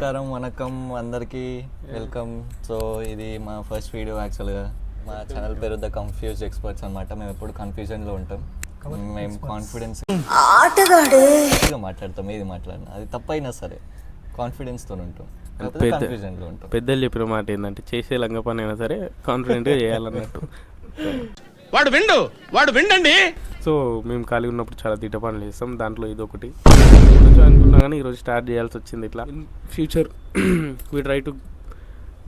నమస్కారం, వనకం అందరికీ, welcome. So ఇది మా ఫస్ట్ వీడియో. యాక్చువల్గా మా ఛానల్ పేరు ద కన్ఫ్యూజ్డ్ ఎక్స్పర్ట్స్ అనమాట. మేము ఎప్పుడు కన్ఫ్యూజన్లో ఉంటాం. మేము కాన్ఫిడెన్స్ మాట్లాడతాం, ఏది మాట్లాడినా అది తప్పైనా సరే కాన్ఫిడెన్స్తో ఉంటాం. కన్ఫ్యూజన్లో ఉంటాం. పెద్దలు చెప్పిన మాట ఏంటంటే చేసే లంగ పని అయినా సరే కాన్ఫిడెంట్గా చేయాలన్నట్టు. వాడు విండండి. సో మేము ఖాళీ ఉన్నప్పుడు చాలా తిట్ట పనులు చేస్తాం. దాంట్లో ఇది ఒకటి కొంచెం అనుకున్నా కానీ ఈరోజు స్టార్ట్ చేయాల్సి వచ్చింది. ఇట్లా in future we try to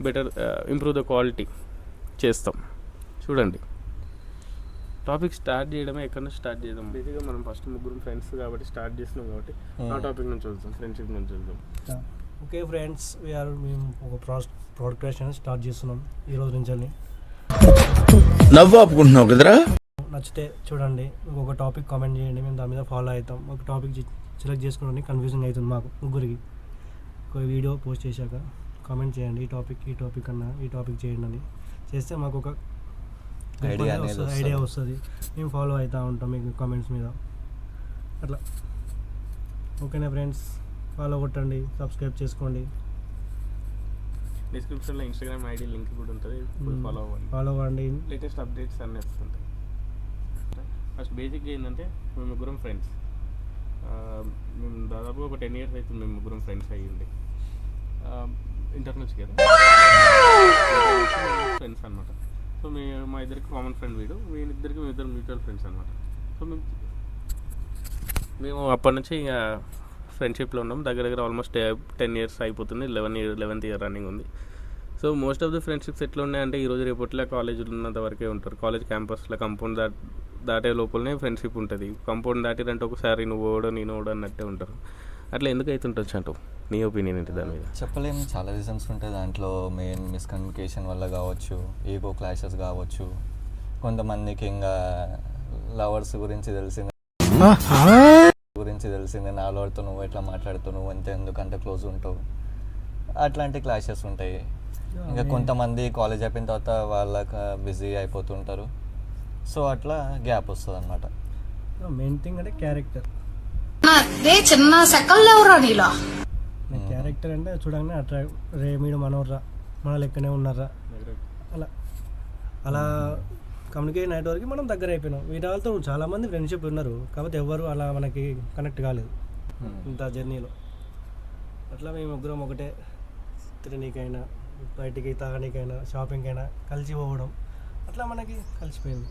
better improve the quality చేస్తాం. చూడండి, టాపిక్ స్టార్ట్ చేయడమే ఎక్కడ నుంచి స్టార్ట్ చేద్దాం. బేసిక్గా మనం ఫస్ట్ ముగ్గురు ఫ్రెండ్స్ కాబట్టి స్టార్ట్ చేసినాం కాబట్టి ఆ టాపిక్ నుంచి వెళ్తాం, ఫ్రెండ్షిప్ నుంచి వెళ్తాం. ఓకే ఫ్రెండ్స్, మేము ఒక ప్రోడక్ట్ క్రియేషన్ స్టార్ట్ చేస్తున్నాం ఈ రోజు నుంచి. నవ్వు ఆపుకుంటున్నావు కదరా. నచ్చితే చూడండి, ఒక టాపిక్ కామెంట్ చేయండి, మేము దాని మీద ఫాలో అవుతాం. ఒక టాపిక్ సెలెక్ట్ చేసుకోవడానికి కన్ఫ్యూజింగ్ అవుతుంది మాకు ముగ్గురికి. ఒక వీడియో పోస్ట్ చేశాక కామెంట్ చేయండి, ఈ టాపిక్ అన్నా ఈ టాపిక్ చేయండి అని చేస్తే మాకు ఒక ఐడియా వస్తుంది. మేము ఫాలో అవుతూ ఉంటాం మీకు కామెంట్స్ మీద అట్లా. ఓకేనా ఫ్రెండ్స్, ఫాలో కొట్టండి, సబ్స్క్రైబ్ చేసుకోండి. డిస్క్రిప్షన్లో ఇన్స్టాగ్రామ్ ఐడి లింక్ కూడా ఉంటుంది, ఫాలో అవ్వండి. లేటెస్ట్ అప్డేట్స్ అన్నీ వస్తుంటాయి. ఫస్ట్ బేసిక్గా ఏంటంటే మేము ముగ్గురం ఫ్రెండ్స్. మేము దాదాపు ఒక 10 years అవుతుంది మేము ముగ్గురం ఫ్రెండ్స్ అయ్యింది. ఇంటర్ నుంచి కదా ఫ్రెండ్స్ అనమాట. సో మా ఇద్దరికి కామన్ ఫ్రెండ్ వీడిద్దరికి మేము ఇద్దరు మ్యూచువల్ ఫ్రెండ్స్ అనమాట. సో మేము అప్పటి నుంచి ఇక ఫ్రెండ్షిప్లో ఉన్నాం. దగ్గర ఆల్మోస్ట్ 10 years అయిపోతుంది. 11th year రన్నింగ్ ఉంది. So most of the friendships ఎట్లా ఉన్నాయంటే ఈరోజు రేపట్లో కాలేజీలో ఉన్నంత వరకే ఉంటారు. కాలేజ్ క్యాంపస్లో కాంపౌండ్ దాటే లోపలనే ఫ్రెండ్షిప్ ఉంటుంది. కాంపౌండ్ దాటిరంటే ఒకసారి నువ్వు ఓడో నేను ఓడో అన్నట్టే ఉంటారు. అట్లా ఎందుకు అవుతుంటచ్చు అంటావు? నీ ఒపీనియన్ ఏంటి దాని మీద? చెప్పలేము, చాలా రీజన్స్ ఉంటాయి దాంట్లో. మెయిన్ మిస్కమ్యూనికేషన్ వల్ల కావచ్చు, ఈగో క్లాషెస్ కావచ్చు, కొంతమందికి ఇంకా లవర్స్ గురించి తెలిసిందే నాలుగుతో నువ్వు ఎట్లా మాట్లాడుతావు, నువ్వు అంతే ఎందుకంటే క్లోజ్ ఉంటావు, అట్లాంటి క్లాషెస్ ఉంటాయి. ఇంకా కొంతమంది కాలేజ్ అయిపోయిన తర్వాత వాళ్ళకి బిజీ అయిపోతుంటారు. సో అట్లా గ్యాప్ వస్తుంది అనమాట. మెయిన్ థింగ్ అంటే క్యారెక్టర్. క్యారెక్టర్ అంటే చూడండి, అట్లా రే మీరు మనవర్రా, మన లెక్కనే ఉన్నారా, అలా కమ్యూనికేషన్ అయ్యే వరకు మనం దగ్గర అయిపోయినాం. వీటి వాళ్ళతో చాలామంది ఫ్రెండ్షిప్ ఉన్నారు, కాబట్టి ఎవరు అలా మనకి కనెక్ట్ కాలేదు ఇంత జర్నీలో. అట్లా మేము ముగ్గురం ఒకటే, తిననీకైనా బయటికి తాగనీకైనా షాపింగ్కైనా కలిసి పోవడం, అట్లా మనకి కలిసిపోయింది.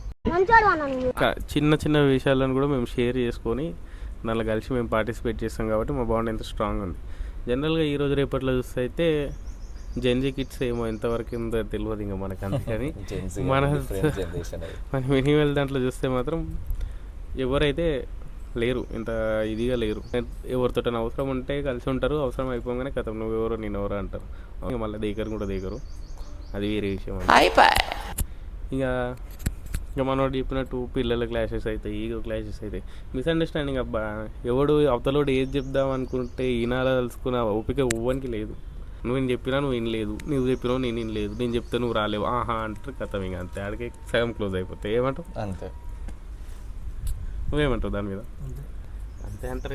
చిన్న చిన్న విషయాలను కూడా మేము షేర్ చేసుకొని దానిలో కలిసి మేము పార్టిసిపేట్ చేస్తాం కాబట్టి మా బాండ్ ఎంత స్ట్రాంగ్ ఉంది. జనరల్గా ఈరోజు రేపట్లో చూస్తే అయితే జెన్జీ కిడ్స్ ఏమో ఎంతవరకు ఉందో తెలియదు ఇంకా మనకు. అందుకని మన మినిమల్ దాంట్లో చూస్తే మాత్రం ఎవరైతే లేరు, ఇంత ఇదిగా లేరు. ఎవరితో అవసరం ఉంటే కలిసి ఉంటారు, అవసరం అయిపోగానే కథ నువ్వు ఎవరో నేను ఎవరో అంటారు. మళ్ళీ దిగరు, అది వేరే విషయం. ఇక మనోడు చెప్పినట్టు పిల్లల క్లాషెస్ అవుతాయి, ఈగో క్లాషెస్ అవుతాయి, మిస్అండర్స్టాండింగ్. అబ్బా ఎవడు అవతలోడు ఏది చెప్దాం అనుకుంటే ఈనాలా తెలుసుకున్న ఓపిక ఎవ్వనికి లేదు. నువ్వు చెప్పినా నువ్వు వినలేదు, నువ్వు చెప్పినావు నేను వినలేదు, నేను చెప్తే నువ్వు రాలేవు ఆహా అంటారు. కథం ఇంకా అంతే, ఆడికి సగం క్లోజ్ అయిపోతాయి. ఏమంటావు? అంతే. నువ్వేమంటావు దాని మీద? అంతే అంటారు.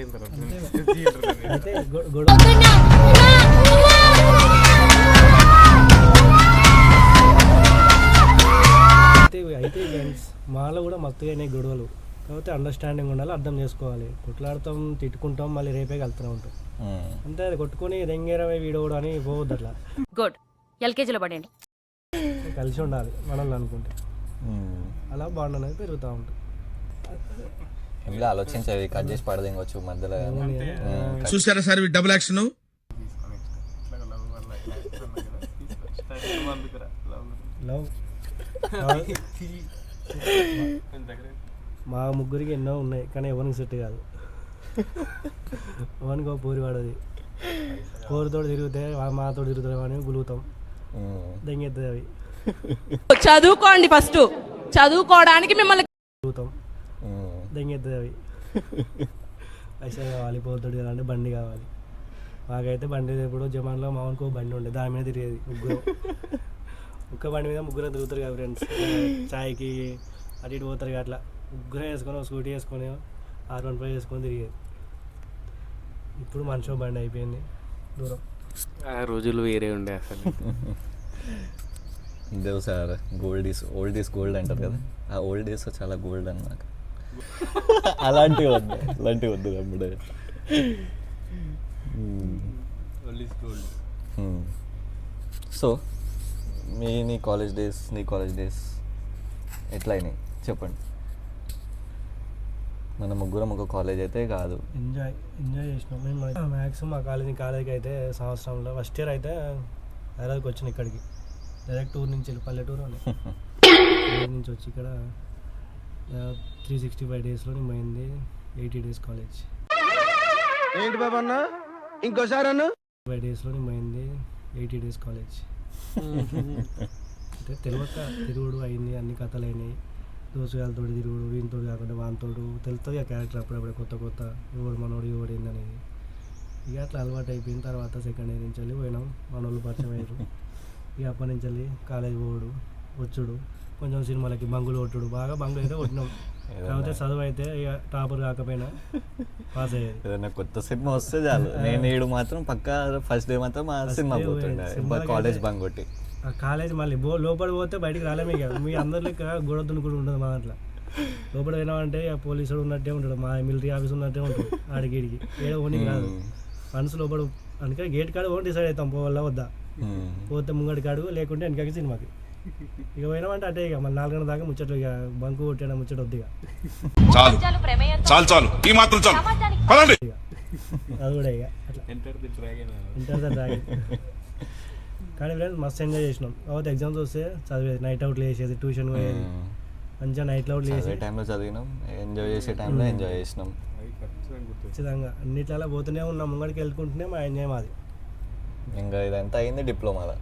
అయితే ఫ్రెండ్స్ మాలో కూడా మస్తుగా అయినాయి గొడవలు. కాబట్టి అండర్స్టాండింగ్ ఉండాలి, అర్థం చేసుకోవాలి. కొట్లాడతాం, తిట్టుకుంటాం, మళ్ళీ రేపే కలుతూనే ఉంటాం. అంతే, అది కొట్టుకొని దెంగేరవై వీడోడు అని పోవద్దు. అట్లా గుడ్ ఎల్కేజీలో పడండి. కలిసి ఉండాలి మనల్ని అనుకుంటే, అలా బాండ్ అనేది పెరుగుతూ ఉంటుంది. ఇలా ఆలోచించేవి కట్ చేసి పడదేవచ్చు మధ్యలో. చూసారా సార్ డబుల్ యాక్షన్. లవ్ మా ముగ్గురికి ఎన్నో ఉన్నాయి, కానీ ఎవరికి సెట్ కాదు. ఎవరికి ఒక పోరి వాడది, పోరుతో తిరిగితే మాతో తిరుగుతాం అని గులుగుతాం, దెంగెత్తుంది అవి. చదువుకోండి, ఫస్ట్ చదువుకోవడానికి మిమ్మల్ని గులుగుతాం, దెంగెత్తుంది అవి. పైసా కావాలి, పోరుతో అంటే బండి కావాలి. మాకైతే బండి ఎప్పుడో జమాన్లో మామూలుకో బండి ఉండే, దాని మీద తిరిగేది ముగ్గురు. ఒక్క బండి మీద ముగ్గురు తిరుగుతారు కదా ఫ్రెండ్స్. చాయ్కి అటు ఇటు పోతారు కదా, అట్లా ముగ్గురు వేసుకొని స్కూటీ వేసుకొని R15 వేసుకొని తిరిగేది. ఇప్పుడు మనిషి బండి అయిపోయింది దూరం. ఆ రోజులు వేరే ఉండే అసలు. దేవ్ సార్ ఓల్డ్ ఈస్ గోల్డ్ అంటారు కదా, ఆ ఓల్డ్ డేస్ చాలా గోల్డ్ అన్నమాట. అలాంటివి వద్దు తమ్ముడు. సో నీ కాలేజ్ డేస్ ఎట్లా అయినాయి చెప్పండి. మన ముగ్గురం ఒక కాలేజ్ అయితే కాదు. ఎంజాయ్ చేసినాం మేము మ్యాక్సిమం మా కాలేజీకి అయితే సంవత్సరంలో ఫస్ట్ ఇయర్ అయితే హైదరాబాద్కి వచ్చిన ఇక్కడికి డైరెక్ట్ ఊరు నుంచి వెళ్ళి పల్లెటూరు అని ఊరు నుంచి వచ్చి ఇక్కడ 365 డేస్లో నేను పోయింది 80 డేస్ కాలేజ్. ఏంటి బాబా అన్న ఇంకోసారి అన్న 5 డేస్లో నేను పోయింది 80 డేస్ కాలేజ్. అంటే తెలియక తిరుగుడు అయింది, అన్ని కథలు అయినాయి. దోసుగాలతో తిరుగుడు, వీనితో కాకుండా వానితోడు తెలుస్తుంది ఆ క్యారెక్టర్ అప్పుడప్పుడు కొత్త ఎవడు మనోడు ఎవడు ఏందనేది. ఇక అట్లా అలవాటు అయిపోయిన తర్వాత సెకండ్ ఇయర్ నుంచి వెళ్ళి పోయినాం, మనోళ్ళు పరిచయం అయ్యారు. ఇక అప్పటి నుంచి వెళ్ళి కాలేజ్ పోవడు వచ్చుడు, కొంచెం సినిమాలకి బంగులు కొట్టుడు, బాగా బంగులు అయితే కొట్టినాం. కాకపోతే చదువు అయితే ఇక టాపర్ కాకపోయినా పాస్ అయ్యేది. ఏదైనా కొత్త సినిమా వస్తే చాలు, నేను ఏడు మాత్రం పక్కా ఫస్ట్ డే మాత్రం ఆ సినిమా పోతుండే కాలేజ్ బంగ్ కొట్టి. ఆ కాలేజ్ మళ్ళీ లోపల పోతే బయటికి రాలేము. ఇక మీ అందరిలో గొడవ దున్నుకుంటూ ఉంటుంది మా దాంట్లో. లోపల పోయినామంటే ఇక పోలీసుడు ఉన్నట్టే ఉంటాడు, మా మిలిటరీ ఆఫీస్ ఉన్నట్టే ఉంటుంది. ఆడికి ఏడో ఓనికి రాదు మనసు లోపల. అందుకని గేట్ కాడ ఓన్ డిసైడ్ అవుతాం పోవాలా వద్దా. పోతే ముంగడికి అడుగు, లేకుంటే వెనకకి సినిమాకి. ఇక పోయినామంటే అంటే ఇక మళ్ళీ 4 గంటల దాకా ముచ్చట్లు, ఇక బంకు కొట్టిన ముచ్చట వద్దు. ఇక చాలు ఈ మాత్రం చాలు పదండి. ఇక అది కూడా ఇక అట్లా ఇంటర్ ద డ్రాగన్. కానీ ఫ్రెండ్స్ మస్తు ఎంజాయ్ చేసినాం. కాబట్టి ఎగ్జామ్స్ వస్తే చదివేది, నైట్ అవుట్లు వేసేది, ట్యూషన్ పోయేది, మంచిగా నైట్ అవుట్లు వేసి టైంలో చదివినాం, ఎంజాయ్ చేసే టైంలో ఎంజాయ్ చేసినాం. ఖచ్చితంగా అన్నిట్లా పోతూనే ఉన్నాం, ముంగడికి వెళ్ళుకుంటూనే మా ఎంజాయ్ మాది. ఇంకా ఇదంతా అయింది డిప్లొమాలో.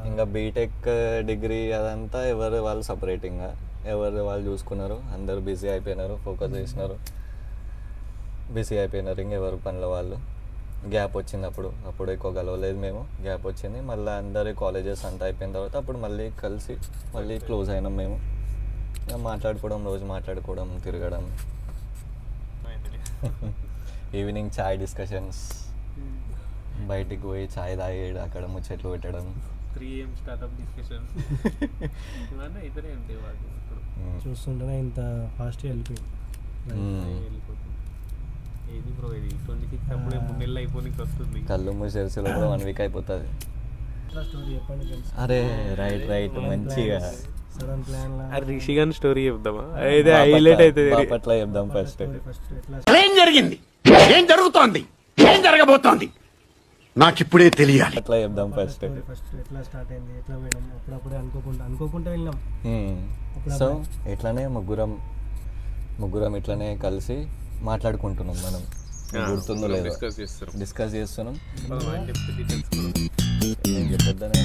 ఇంకా బీటెక్ డిగ్రీ అదంతా ఎవరు వాళ్ళు సపరేట్, ఇంకా ఎవరు వాళ్ళు చూసుకున్నారు. అందరూ బిజీ అయిపోయినారు, ఫోకస్ చేసినారు, బిజీ అయిపోయినారు. ఇంకెవరు పనుల వాళ్ళు. గ్యాప్ వచ్చింది, అప్పుడు ఎక్కువ కలవలేదు మేము. గ్యాప్ వచ్చింది, మళ్ళీ అందరి కాలేజెస్ అంతా అయిపోయిన తర్వాత అప్పుడు మళ్ళీ కలిసి మళ్ళీ క్లోజ్ అయినాం మేము. మాట్లాడుకోవడం, రోజు మాట్లాడుకోవడం, తిరగడం, ఈవినింగ్ చాయ్ డిస్కషన్స్, బయటికి పోయి చాయ్ తాగేయడం, అక్కడ ముచ్చట్లు పెట్టడం, 3am స్టార్ట్అప్ డిస్కషన్ ఇవన్నీ ఇతరే ఉంటాయి వాటి. చూస్తుంటేనే ఇంత ఫాస్ట్గా వెళ్ళిపోయింది. ఏది బ్రో ఇది 26 అప్పుడే 3 నెలలు అయిపోయినకి వస్తుంది. కళ్ళు మూసేసిలో కూడా 1 వీక్ అయిపోతుంది. స్టోరీ చెప్పండి ఫ్రెండ్స్. అరే రైట్ మంచిగా సడన్ ప్లాన్ రిషిగన్ స్టోరీ చెప్దామా, అయితే హైలైట్ అవుతుంది. బాపట్ల చెప్దాం ఫస్ట్. ఏం జరిగింది, ఏం జరుగుతోంది, ఏం జరగబోతోంది నాకిప్పుడే తెలియాలి. అట్లా చెప్దాం ఫస్ట్. ఎట్లా స్టార్ట్ అయింది, ఎట్లా పోయినాం, అప్పుడప్పుడే అనుకోకుండా వెళ్ళినాం. సో ఇట్లానే ముగ్గురం ఇట్లానే కలిసి మాట్లాడుకుంటున్నాం మనం. గుర్తుందో లేదో డిస్కస్ చేస్తున్నాం. ఏం చెప్పొద్దనే